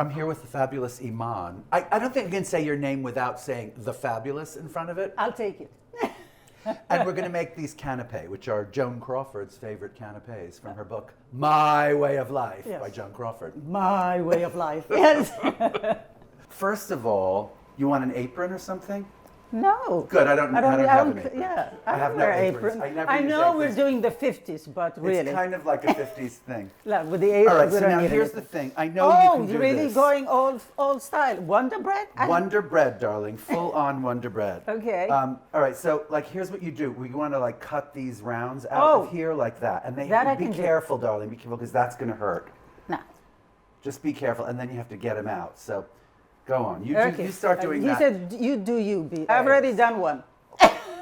I'm here with the fabulous Iman. I don't think I can say your name without saying the fabulous in front of it. I'll take it. And we're going to make these canapés, which are Joan Crawford's favorite canapés from her book, My Way of Life, Yes. by Joan Crawford. My way of life. Yes. First of all, you want an apron or something? No. Good, I don't have an apron. Yeah, I have don't no wear aprons. apron. I never I use know aprons. we're doing the 50s, but really. It's kind of like a 50s thing. Like, with the apron, All right, we so don't now need here's anything. the thing. I know you Oh, can do you're really this. going old style. Wonder bread? Wonder bread, darling. Full on Wonder bread. Okay. All right, so like here's what you do. We want to like cut these rounds out of here like that. And That I be can do. careful, darling. Be careful because that's going to hurt. No. Just be careful, and then you have to get them out. So go on. You Okay. start doing He that. said, you do you, B. I've already done one.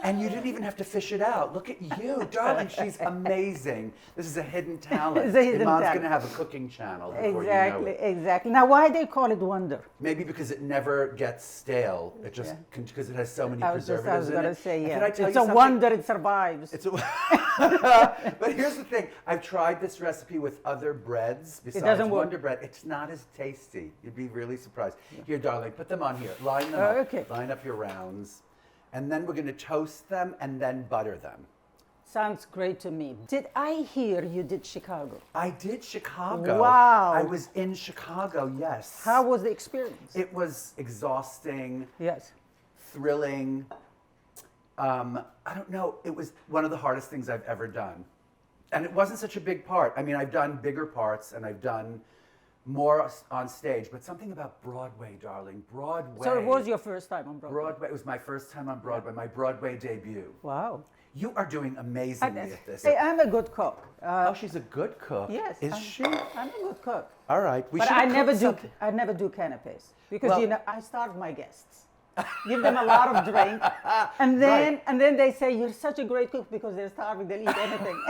And you didn't even have to fish it out. Look at you, darling. She's amazing. This is a hidden talent. It's a hidden Iman's talent. going to have a cooking channel before Exactly, you know it. exactly. Now, why they call it wonder? Maybe because it never gets stale. It just because it has so many I was preservatives in going it. to say, And yeah. can I tell It's you a something? wonder it survives. It's a But here's the thing. I've tried this recipe with other breads besides doesn't work. Wonder Bread. It's not as tasty. You'd be really surprised. Here, darling, put them on here. Line them up. Okay. Line up your rounds. And then we're going to toast them and then butter them. Sounds great to me. Did I hear you did Chicago? I did Chicago. Wow. I was in Chicago, yes. How was the experience? It was exhausting, Yes. thrilling. I don't know. It was one of the hardest things I've ever done. And it wasn't such a big part. I mean, I've done bigger parts and I've done more on stage, but something about Broadway, darling. Broadway. So it was your first time on Broadway? Broadway. It was my first time on Broadway, my Broadway debut. Wow. You are doing amazingly at this. Hey, I'm a good cook. Oh, she's a good cook. Yes. Is I'm, she? I'm a good cook. All right. We But should I cook never do. something. I never do canapés because Well- I starve my guests. Give them a lot of drink, and then they say you're such a great cook because they're starving. They'll eat anything.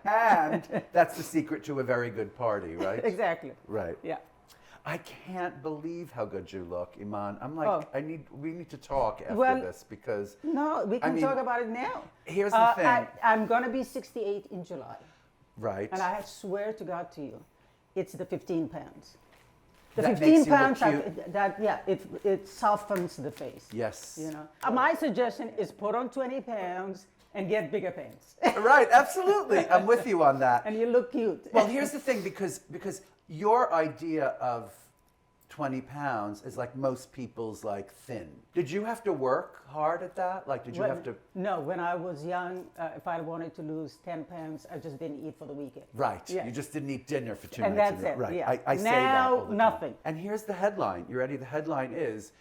And that's the secret to a very good party, right? Exactly. Right. Yeah. I can't believe how good you look, Iman. I'm like, Oh. we need to talk after Well, this because No, we can mean, talk about it now. here's the thing. I'm gonna be 68 in July, right. and I swear to God to you, it's the 15 pounds. The That 15 makes you look pounds cute. it softens the face. Yes. You know. My suggestion is put on 20 pounds and get bigger pants, Right, absolutely. I'm with you on that. and you look cute. Well, here's the thing, because your idea of 20 pounds is like most people's like thin. Did you have to work hard at that? Like, did you have to? No, when I was young, if I wanted to lose 10 pounds, I just didn't eat for the weekend. Right. Yeah. You just didn't eat dinner for 2 And nights. that's it, Right. yeah. I say that Now, all the time. nothing. And here's the headline. You ready? The headline is,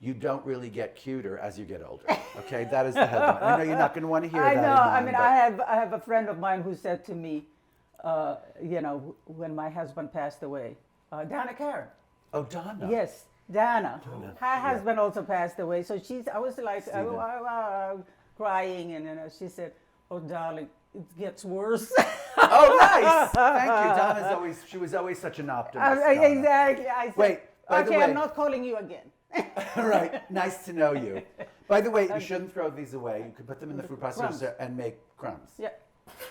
you don't really get cuter as you get older. Okay, that is the headline. I know you're not going to want to hear I that. know. I Iman, mean, but- I have a friend of mine who said to me, when my husband passed away, Dana Karen. Oh, Donna. Yes, Dana. Her yeah. husband also passed away. So I was like Steven. crying, and she said, "Oh, darling, it gets worse." Oh, nice. Thank you. She was always such an optimist. Donna. Exactly. I said, Wait, by the okay, way- I'm not calling you again. Right. Nice to know you. By the way, you shouldn't throw these away. You could put them in the food Crumbs. processor and make crumbs. Yeah.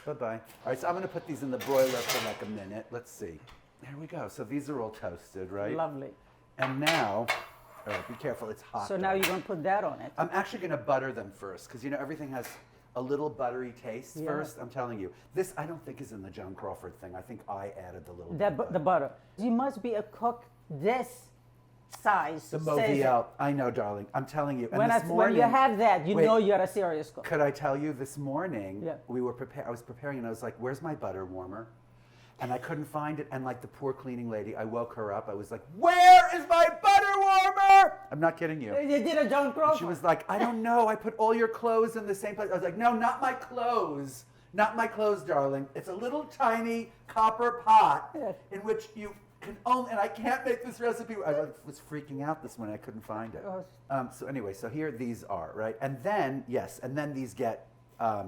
Bye-bye. All right, so I'm going to put these in the broiler for like a minute. Let's see. There we go. So these are all toasted, right? Lovely. And now, all right, be careful. It's hot. So now darling. you're going to put that on it. I'm actually going to butter them first because, everything has a little buttery taste Yeah. first. I'm telling you. This, I don't think, is in the Joan Crawford thing. I think I added the little The butter. You must be a cook this size. The says it. Mauviel. I know, darling. I'm telling you. And When, this when morning, you have that, you Wait. know you're a serious cook. Could I tell you this morning? Yeah. I was preparing, and I was like, "Where's my butter warmer?" And I couldn't find it. And like the poor cleaning lady, I woke her up. I was like, "Where is my butter warmer?" I'm not kidding you. You did a Joan Crawford. She was like, "I don't know. I put all your clothes in the same place." I was like, "No, not my clothes. Not my clothes, darling. It's a little tiny copper pot Yeah. in which you can only, and I can't make this recipe." I was freaking out this morning. I couldn't find it. Oh. So anyway, so here these are, right? And then, yes, and then these get a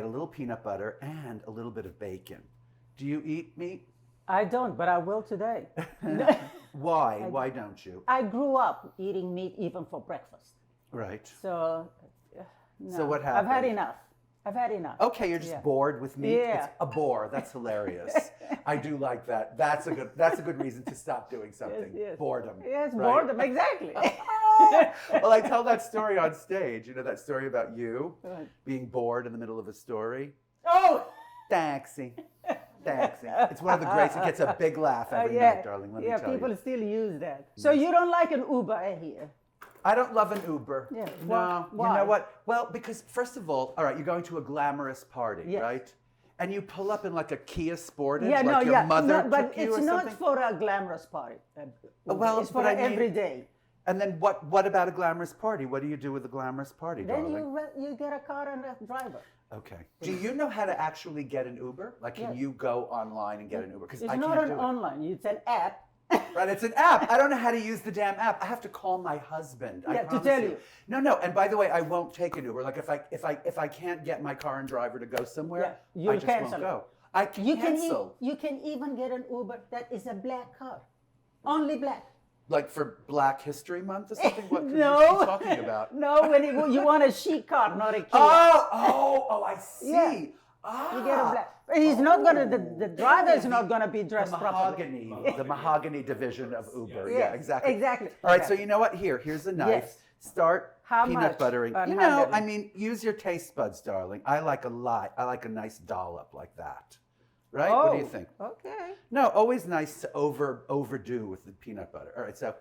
little peanut butter and a little bit of bacon. Do you eat meat? I don't, but I will today. Why? Why don't you? I grew up eating meat even for breakfast. Right. So, no. So what I've had happened? enough. I've had enough. Okay, you're just bored with me. Yeah. It's a bore. That's hilarious. I do like that. That's a good reason to stop doing something. Yes. Boredom. Yes, right? boredom, exactly. Well, I tell that story on stage. You know that story about you Right. being bored in the middle of a story? Oh! Taxi. Taxi. It's one of the greats. It gets a big laugh every night, darling. Let me tell people you. still use that. So you don't like an Uber here? I don't love an Uber. Yeah. No. Why? You know what? Well, because first of all right, you're going to a glamorous party, Yes. right? And you pull up in like a Kia Sportage, Yeah, like your mother no, but took you it's or not something. for a glamorous party. Well, it's for but I mean- every day. And then what about a glamorous party? What do you do with a glamorous party, Then darling? you get a car and a driver. Okay. Do you know how to actually get an Uber? Like, can Yes. you go online and get an Uber? Because It's I not can't an do it. online. It's an app. Right, it's an app. I don't know how to use the damn app. I have to call my husband. I Yeah, to promise tell you. No. And by the way, I won't take an Uber. Like if I can't get my car and driver to go somewhere, Yeah, you'll I just cancel won't it. go. I can cancel. You can even get an Uber that is a black car, only black. Like for Black History Month or something? What could No. you be talking about? No, when you want a chic car, not a Kia. Oh, I see. Yeah. Ah. You get a black. He's not gonna. The driver is not gonna be dressed properly. The mahogany division of Uber. Yeah, exactly. Exactly. All right, so you know what? Here's a knife. Yes. Start How peanut much? buttering. And You how know, many? I mean, use your taste buds, darling. I like a lot. I like a nice dollop like that. Right? What do you think? Okay. No, always nice to overdo with the peanut butter. All right, so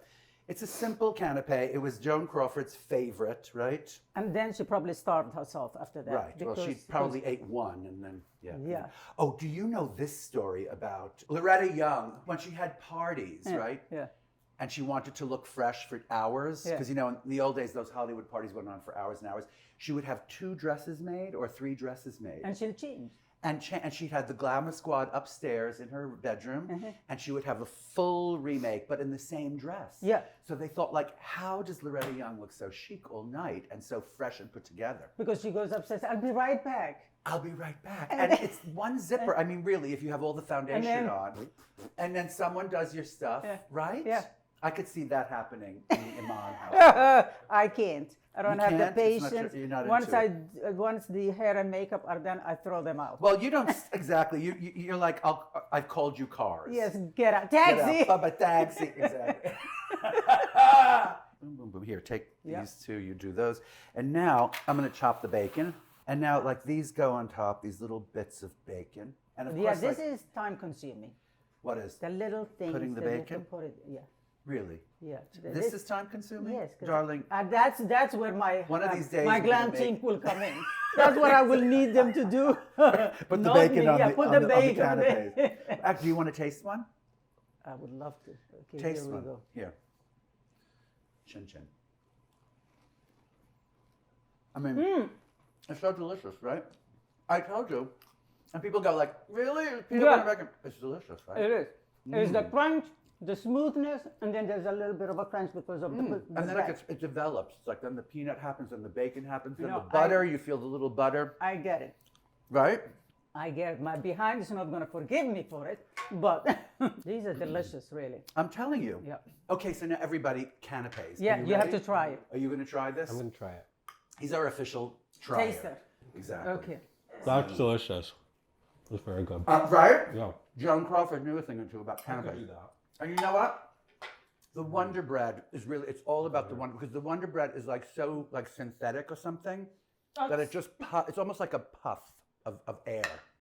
it's a simple canapé. It was Joan Crawford's favorite, right? And then she probably starved herself after that. Right. Well, she probably ate one and then, yeah. Yeah. Oh, do you know this story about Loretta Young when she had parties, right? Yeah. And she wanted to look fresh for hours? Yeah. Because, you know, in the old days, those Hollywood parties went on for hours and hours. She would have 2 dresses made or 3 dresses made. And she'll change. And she'd had the Glamour Squad upstairs in her bedroom, and she would have a full remake, but in the same dress. Yeah. So they thought, like, how does Loretta Young look so chic all night and so fresh and put together? Because she goes upstairs, I'll be right back. I'll be right back. And it's one zipper. I mean, really, if you have all the foundation then- on, and then someone does your stuff, right? Yeah. I could see that happening in the Iman house. I can't. I don't You have the can't? It's not patience. your- you're not once into once the hair and makeup are done, I throw them out. Well, you don't exactly. You're like, I've called you cars. Yes, get out. Get Taxi. out. Bubba, taxi. Exactly. Boom, boom, boom. Here, take these 2. You do those. And now I'm going to chop the bacon. And now, like, these go on top, these little bits of bacon. And of Yeah, course, this like, is time consuming. what is? The little things Putting the that you bacon? can put it. Yeah, Really? yeah. This is time consuming? Yes, 'cause Darling. that's where my One of these days my we're glam gonna team will come in. That's what I will need them to do. Put the Not bacon me. on Yeah, the, put on the the, bacon on on the it. canapes. Actually, do you want to taste one? I would love to. Okay, Taste here we one. go. Here. Chin chin. I mean, it's so delicious, right? I told you. And people go like, really? Peanut Yeah. butter bacon? It's delicious, right? It is. It's the crunch, the smoothness, and then there's a little bit of a crunch because of the And then back. it develops. It's like then the peanut happens and the bacon happens and know, the butter, you feel the little butter, I get it. right? I get it. My behind is not going to forgive me for it, but these are delicious, really. I'm telling you. Yeah. Okay, so now everybody, canapes. Yeah, Are you have ready? to try it. Are you going to try this? I'm gonna try it. He's our official trier. Taster. Exactly. Okay. That's delicious. It's very good. Right? Yeah. Joan Crawford knew a thing or two about I could canapes. do that. And you know what? The Wonder Bread is really, it's all about the Wonder, because the Wonder Bread is like so like synthetic or something that it just, it's almost like a puff of air.